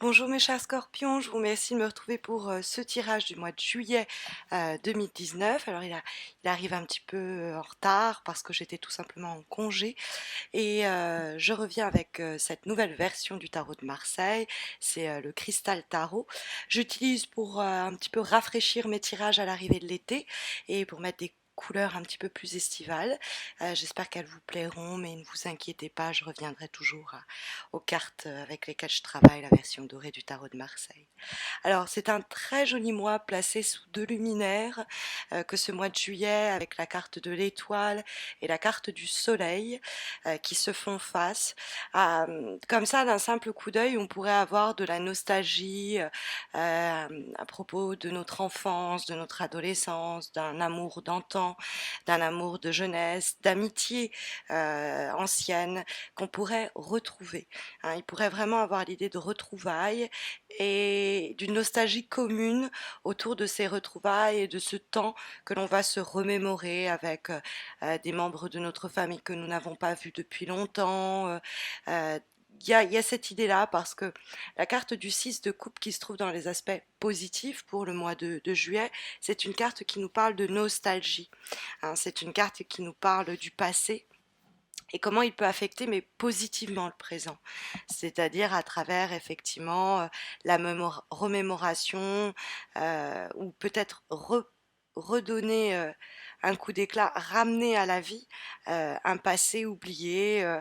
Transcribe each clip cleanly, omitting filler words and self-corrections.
Bonjour mes chers scorpions, je vous remercie de me retrouver pour ce tirage du mois de juillet 2019. Alors il arrive un petit peu en retard parce que j'étais tout simplement en congé et je reviens avec cette nouvelle version du tarot de Marseille, c'est le cristal tarot. J'utilise pour un petit peu rafraîchir mes tirages à l'arrivée de l'été et pour mettre des couleurs un petit peu plus estivales. J'espère qu'elles vous plairont, mais ne vous inquiétez pas, je reviendrai toujours aux cartes avec lesquelles je travaille, la version dorée du tarot de Marseille. Alors, c'est un très joli mois placé sous deux luminaires que ce mois de juillet avec la carte de l'étoile et la carte du soleil qui se font face. Comme ça, d'un simple coup d'œil, on pourrait avoir de la nostalgie à propos de notre enfance, de notre adolescence, d'un amour d'antan, d'un amour de jeunesse, d'amitié ancienne qu'on pourrait retrouver. Hein. Il pourrait vraiment avoir l'idée de retrouvailles et d'une nostalgie commune autour de ces retrouvailles et de ce temps que l'on va se remémorer avec des membres de notre famille que nous n'avons pas vus depuis longtemps. Il y a cette idée-là parce que la carte du 6 de coupe qui se trouve dans les aspects positifs pour le mois de juillet, c'est une carte qui nous parle de nostalgie. Hein, c'est une carte qui nous parle du passé et comment il peut affecter mais positivement le présent, c'est-à-dire à travers effectivement la remémoration ou peut-être redonner un coup d'éclat, ramener à la vie un passé oublié.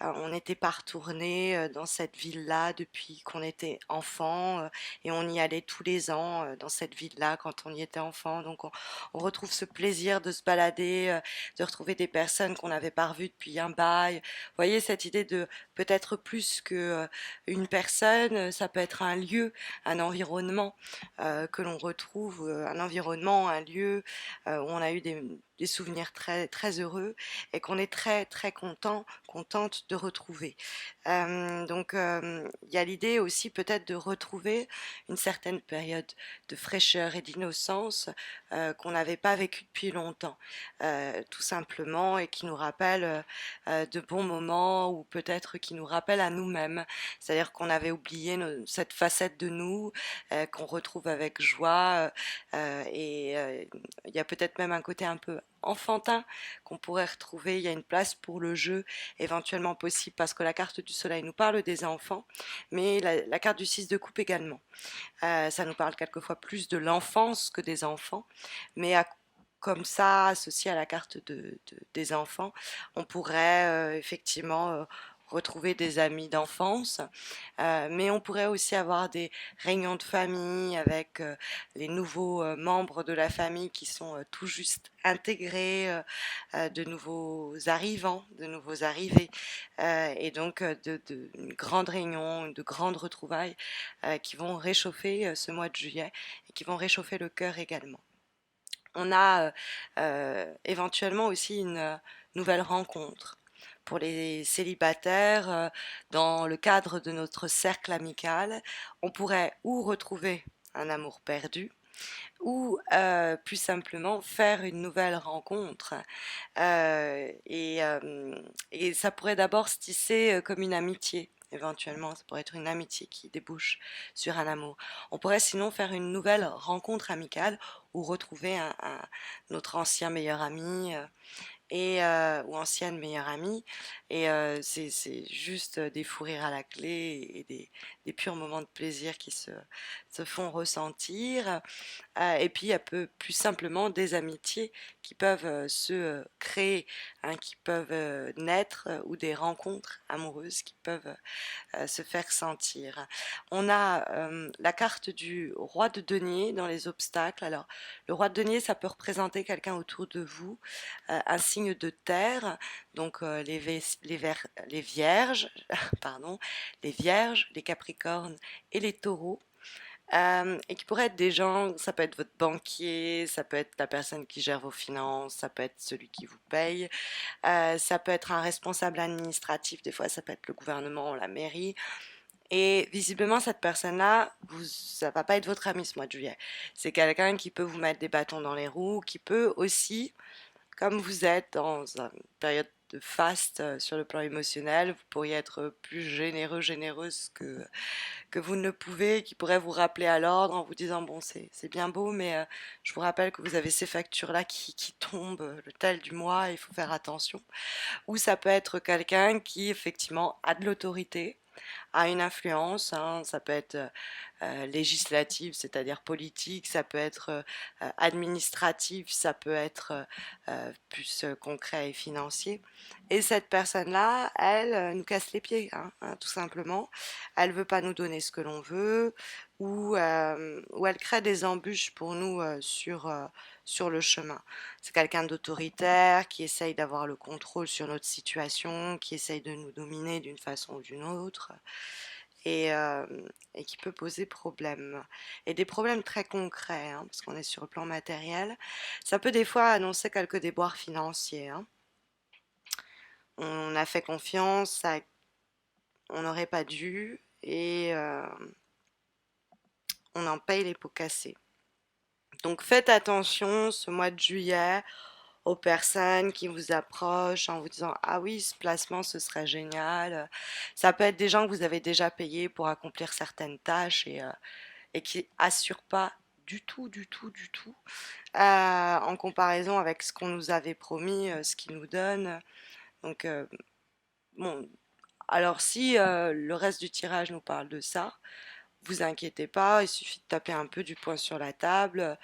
On n'était pas retourné dans cette ville-là depuis qu'on était enfant et on y allait tous les ans dans cette ville-là quand on y était enfant. Donc on retrouve ce plaisir de se balader, de retrouver des personnes qu'on n'avait pas revues depuis un bail. Vous voyez cette idée de peut-être plus que une personne, ça peut être un lieu, un environnement que l'on retrouve, un environnement, un lieu où on a eu des souvenirs très, très heureux et qu'on est très, très content, contente de retrouver. Il y a l'idée aussi peut-être de retrouver une certaine période de fraîcheur et d'innocence qu'on n'avait pas vécue depuis longtemps, tout simplement, et qui nous rappelle de bons moments ou peut-être qui nous rappelle à nous-mêmes. C'est-à-dire qu'on avait oublié cette facette de nous qu'on retrouve avec joie il y a peut-être même un côté un peu enfantin qu'on pourrait retrouver. Il y a une place pour le jeu éventuellement possible parce que la carte du soleil nous parle des enfants, mais la carte du 6 de coupe également. Ça nous parle quelquefois plus de l'enfance que des enfants, mais comme ça, associé à la carte des enfants, on pourrait effectivement retrouver des amis d'enfance, mais on pourrait aussi avoir des réunions de famille avec les nouveaux membres de la famille qui sont tout juste intégrés, de nouveaux arrivants, de nouveaux arrivés, et donc une grande réunion, de grandes retrouvailles qui vont réchauffer ce mois de juillet et qui vont réchauffer le cœur également. On a éventuellement aussi une nouvelle rencontre pour les célibataires dans le cadre de notre cercle amical. On pourrait ou retrouver un amour perdu ou plus simplement faire une nouvelle rencontre. Euh, et, euh, et ça pourrait d'abord se tisser comme une amitié. Éventuellement, ça pourrait être une amitié qui débouche sur un amour. On pourrait sinon faire une nouvelle rencontre amicale ou retrouver notre ancien meilleur ami ou ancienne meilleure amie. Et c'est juste des fous rires à la clé et des purs moments de plaisir qui se font ressentir. Et puis il y a plus simplement des amitiés qui peuvent se créer, hein, qui peuvent naître ou des rencontres amoureuses qui peuvent se faire sentir. On a la carte du roi de denier dans les obstacles. Alors, le roi de denier, ça peut représenter quelqu'un autour de vous, un signe de terre, donc les vierges, pardon, les vierges, les capricornes et les taureaux. Et qui pourraient être des gens, ça peut être votre banquier, ça peut être la personne qui gère vos finances, ça peut être celui qui vous paye, ça peut être un responsable administratif, des fois ça peut être le gouvernement, la mairie. Et visiblement, cette personne-là, ça va pas être votre ami ce mois de juillet. C'est quelqu'un qui peut vous mettre des bâtons dans les roues, qui peut aussi, comme vous êtes dans une période de faste sur le plan émotionnel. Vous pourriez être plus généreux, généreuse que vous ne le pouvez, qui pourrait vous rappeler à l'ordre en vous disant bon c'est bien beau mais je vous rappelle que vous avez ces factures là qui tombent le tel du mois, il faut faire attention. Ou ça peut être quelqu'un qui effectivement a de l'autorité, a une influence, hein, ça peut être législative, c'est-à-dire politique, ça peut être administratif, ça peut être plus concret et financier. Et cette personne-là, elle nous casse les pieds, hein, tout simplement. Elle veut pas nous donner ce que l'on veut, ou elle crée des embûches pour nous sur le chemin. C'est quelqu'un d'autoritaire qui essaye d'avoir le contrôle sur notre situation, qui essaye de nous dominer d'une façon ou d'une autre et, euh, et qui peut poser problème. Et des problèmes très concrets, hein, parce qu'on est sur le plan matériel. Ça peut des fois annoncer quelques déboires financiers, hein. On a fait confiance, on n'aurait pas dû, et on en paye les pots cassés. Donc faites attention ce mois de juillet aux personnes qui vous approchent en vous disant ah oui, ce placement ce serait génial. Ça peut être des gens que vous avez déjà payés pour accomplir certaines tâches et qui assurent pas du tout, du tout, du tout en comparaison avec ce qu'on nous avait promis, ce qu'ils nous donnent. Donc bon, alors si le reste du tirage nous parle de ça, vous inquiétez pas, il suffit de taper un peu du poing sur la table,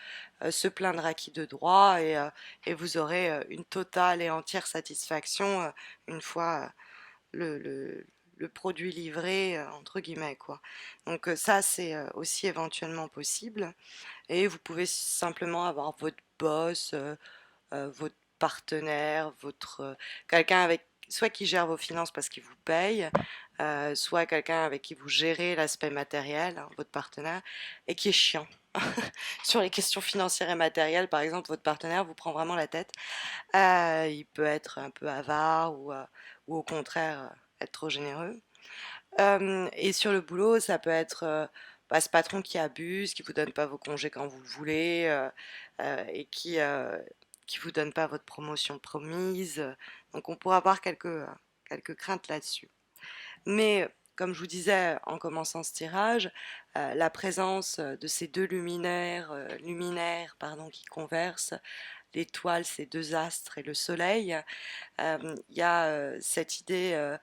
se plaindre à qui de droit et vous aurez une totale et entière satisfaction une fois le produit livré, entre guillemets, quoi. Donc ça, c'est aussi éventuellement possible. Et vous pouvez simplement avoir votre boss, votre partenaire, quelqu'un avec soit qui gère vos finances parce qu'il vous paye, soit quelqu'un avec qui vous gérez l'aspect matériel, hein, votre partenaire, et qui est chiant. Sur les questions financières et matérielles, par exemple, votre partenaire vous prend vraiment la tête. Il peut être un peu avare ou au contraire être trop généreux. Et sur le boulot, ça peut être bah, ce patron qui abuse, qui vous donne pas vos congés quand vous le voulez, et qui vous donne pas votre promotion promise. Donc on pourra avoir quelques craintes là-dessus. Mais comme je vous disais en commençant ce tirage, la présence de ces deux luminaires pardon, qui conversent, l'étoile, ces deux astres et le soleil, il y a cette idée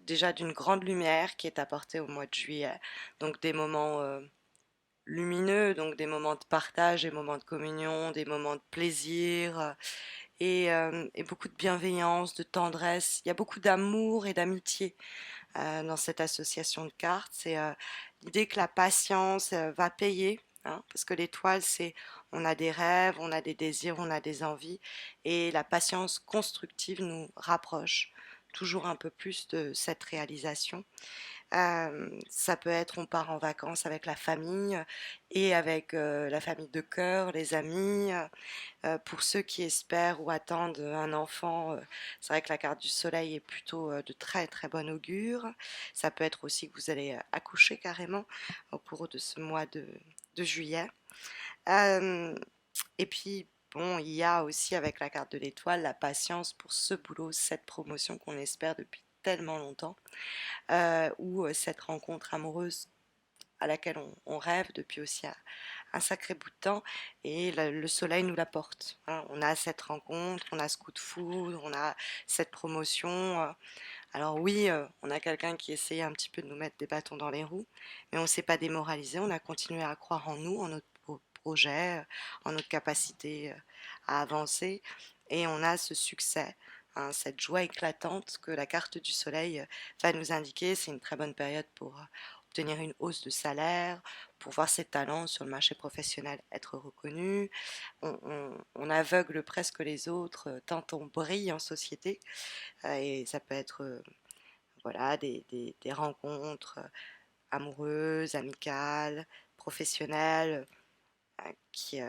déjà d'une grande lumière qui est apportée au mois de juillet. Donc des moments lumineux, donc des moments de partage, des moments de communion, des moments de plaisir et beaucoup de bienveillance, de tendresse. Il y a beaucoup d'amour et d'amitié dans cette association de cartes. C'est l'idée que la patience va payer. Hein, parce que l'étoile, c'est on a des rêves, on a des désirs, on a des envies, et la patience constructive nous rapproche toujours un peu plus de cette réalisation. Ça peut être on part en vacances avec la famille et avec la famille de cœur, les amis. Pour ceux qui espèrent ou attendent un enfant, c'est vrai que la carte du soleil est plutôt de très très bon augure. Ça peut être aussi que vous allez accoucher carrément au cours de ce mois de juillet. Euh, et puis, bon, il y a aussi avec la carte de l'étoile la patience pour ce boulot, cette promotion qu'on espère depuis tellement longtemps, ou cette rencontre amoureuse à laquelle on rêve depuis aussi un sacré bout de temps, et le soleil nous l'apporte. Hein. On a cette rencontre, on a ce coup de foudre, on a cette promotion. Alors oui, on a quelqu'un qui essayait un petit peu de nous mettre des bâtons dans les roues, mais on ne s'est pas démoralisé, on a continué à croire en nous, en notre projet, en notre capacité à avancer, et on a ce succès. Hein, cette joie éclatante que la carte du soleil va nous indiquer. C'est une très bonne période pour obtenir une hausse de salaire, pour voir ses talents sur le marché professionnel être reconnus. On aveugle presque les autres tant on brille en société. Et ça peut être voilà, des rencontres amoureuses, amicales, professionnelles, qui,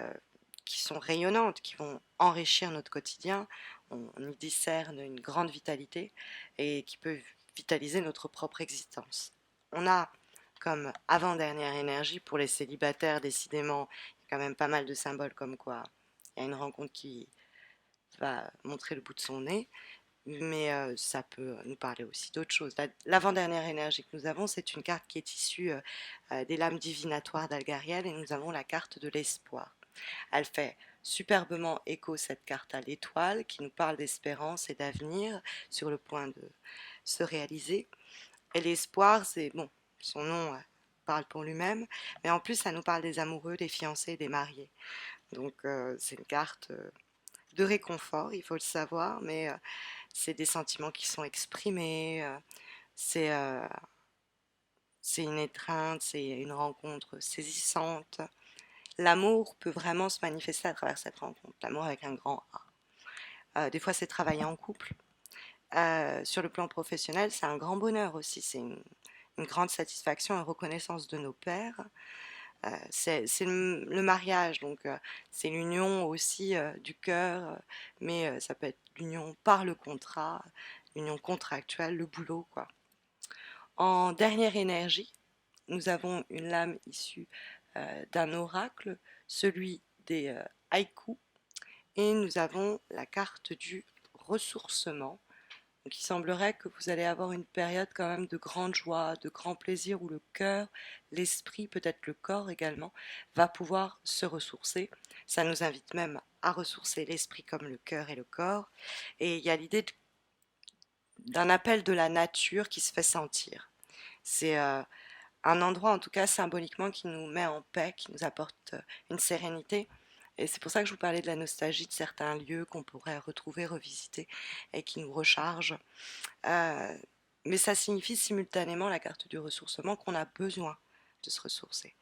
qui sont rayonnantes, qui vont enrichir notre quotidien. On y discerne une grande vitalité et qui peut vitaliser notre propre existence. On a comme avant-dernière énergie pour les célibataires, décidément, il y a quand même pas mal de symboles comme quoi il y a une rencontre qui va montrer le bout de son nez. mais ça peut nous parler aussi d'autres choses. L'avant-dernière énergie que nous avons, c'est une carte qui est issue des lames divinatoires d'Algariel, et nous avons la carte de l'espoir. Elle fait superbement écho, cette carte, à l'étoile qui nous parle d'espérance et d'avenir sur le point de se réaliser. Et l'espoir, c'est bon, son nom parle pour lui-même, mais en plus ça nous parle des amoureux, des fiancés, des mariés. Donc c'est une carte de réconfort, il faut le savoir, mais c'est des sentiments qui sont exprimés, c'est euh, c'est une étreinte, c'est une rencontre saisissante. L'amour peut vraiment se manifester à travers cette rencontre, l'amour avec un grand A. Des fois, c'est travailler en couple. Sur le plan professionnel, c'est un grand bonheur aussi, c'est une grande satisfaction et reconnaissance de nos pères. C'est le mariage, donc c'est l'union aussi du cœur, mais ça peut être l'union par le contrat, l'union contractuelle, le boulot, quoi. En dernière énergie, nous avons une lame issue d'un oracle, celui des haïkus, et nous avons la carte du ressourcement. Donc il semblerait que vous allez avoir une période quand même de grande joie, de grand plaisir, où le cœur, l'esprit, peut-être le corps également, va pouvoir se ressourcer. Ça nous invite même à ressourcer l'esprit comme le cœur et le corps. Et il y a l'idée d'un appel de la nature qui se fait sentir. C'est un endroit, en tout cas symboliquement, qui nous met en paix, qui nous apporte une sérénité. Et c'est pour ça que je vous parlais de la nostalgie de certains lieux qu'on pourrait retrouver, revisiter, et qui nous rechargent. Euh, mais ça signifie simultanément, la carte du ressourcement, qu'on a besoin de se ressourcer,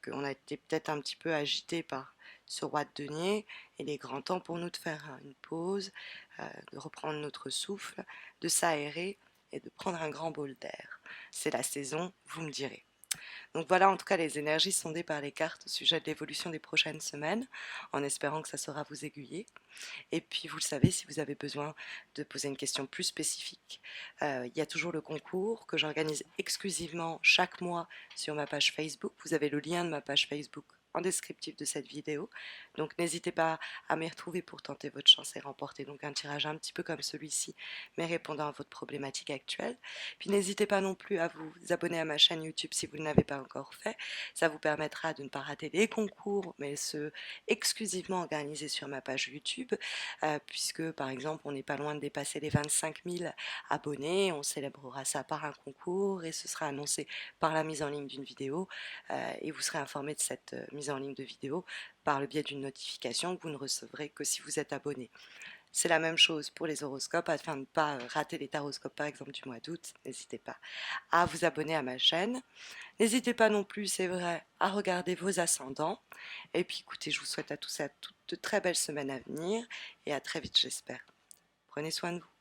qu'on a été peut-être un petit peu agité par ce roi de denier, et il est grand temps pour nous de faire une pause, de reprendre notre souffle, de s'aérer et de prendre un grand bol d'air. C'est la saison, vous me direz. Donc voilà en tout cas les énergies sondées par les cartes au sujet de l'évolution des prochaines semaines, en espérant que ça saura vous aiguiller. Et puis vous le savez, si vous avez besoin de poser une question plus spécifique, il y a toujours le concours que j'organise exclusivement chaque mois sur ma page Facebook. Vous avez le lien de ma page Facebook en descriptif de cette vidéo. Donc n'hésitez pas à m'y retrouver pour tenter votre chance et remporter donc un tirage un petit peu comme celui-ci, mais répondant à votre problématique actuelle. Puis n'hésitez pas non plus à vous abonner à ma chaîne YouTube si vous ne l'avez pas encore fait. Ça vous permettra de ne pas rater les concours, mais ceux exclusivement organisés sur ma page YouTube, puisque par exemple on n'est pas loin de dépasser les 25 000 abonnés. On célébrera ça par un concours et ce sera annoncé par la mise en ligne d'une vidéo, et vous serez informé de cette mise en ligne de vidéo par le biais d'une notification que vous ne recevrez que si vous êtes abonné. C'est la même chose pour les horoscopes, afin de ne pas rater les taroscopes par exemple du mois d'août. N'hésitez pas à vous abonner à ma chaîne. N'hésitez pas non plus, c'est vrai, à regarder vos ascendants. Et puis écoutez, je vous souhaite à tous et à toutes de très belles semaines à venir, et à très vite j'espère. Prenez soin de vous.